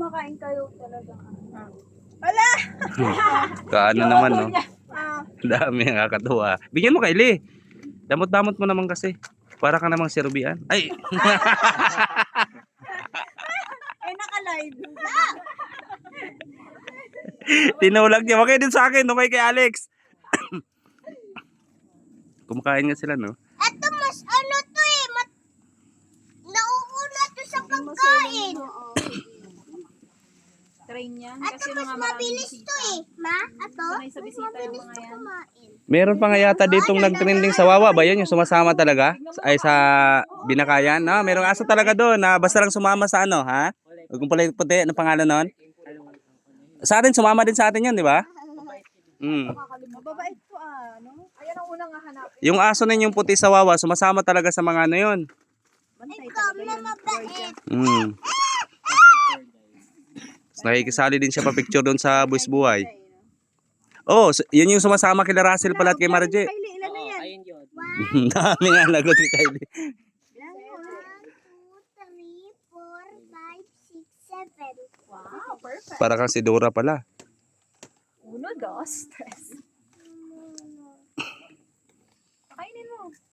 kumakain kayo talaga. Wala! Kaano naman, no? Ah, Dami ang kakatuwa. Bigyan mo kay Lee. Damot-damot mo naman kasi. Para ka namang sirubian. Ay! naka-live. Tinulag niya. Okay din sa akin. Okay kay Alex. Kumakain nga sila, no? Ito mas ano to eh. Nauuna to sa pagkain. Train yan. Ito Kasi mas mga maraming mabilis bisita. to eh. Ma, ito? Sanay sa bisita yung mga yan. Kumain. Meron pa nga yata ditong nag-trending sa Wawa ba yun? Yung sumasama talaga? Ay sa binakayan? No? Merong aso talaga doon na basta lang sumama sa ano, ha? Huwag kong pala puti. Ano pangalan nun? Sa atin, sumama din sa atin yun, di ba? Mababait to no? Ayan ang unang hahanapin. Yung aso ninyong puti sa Wawa, sumasama talaga sa mga ano yun. Ikaw na mabait. Nakikisali din siya pa picture doon sa Buwis Buhay. Oh, yun yung sumasama kila Russell pala at kay Marje. Kylie, ilan na yan? Ayun yun. Dami nga lagot kay Kylie. 1, 2, 3, 4, 5, 6, 7. Wow, perfect. Para kang si Dora pala. 1, 2, 3. Kainin mo.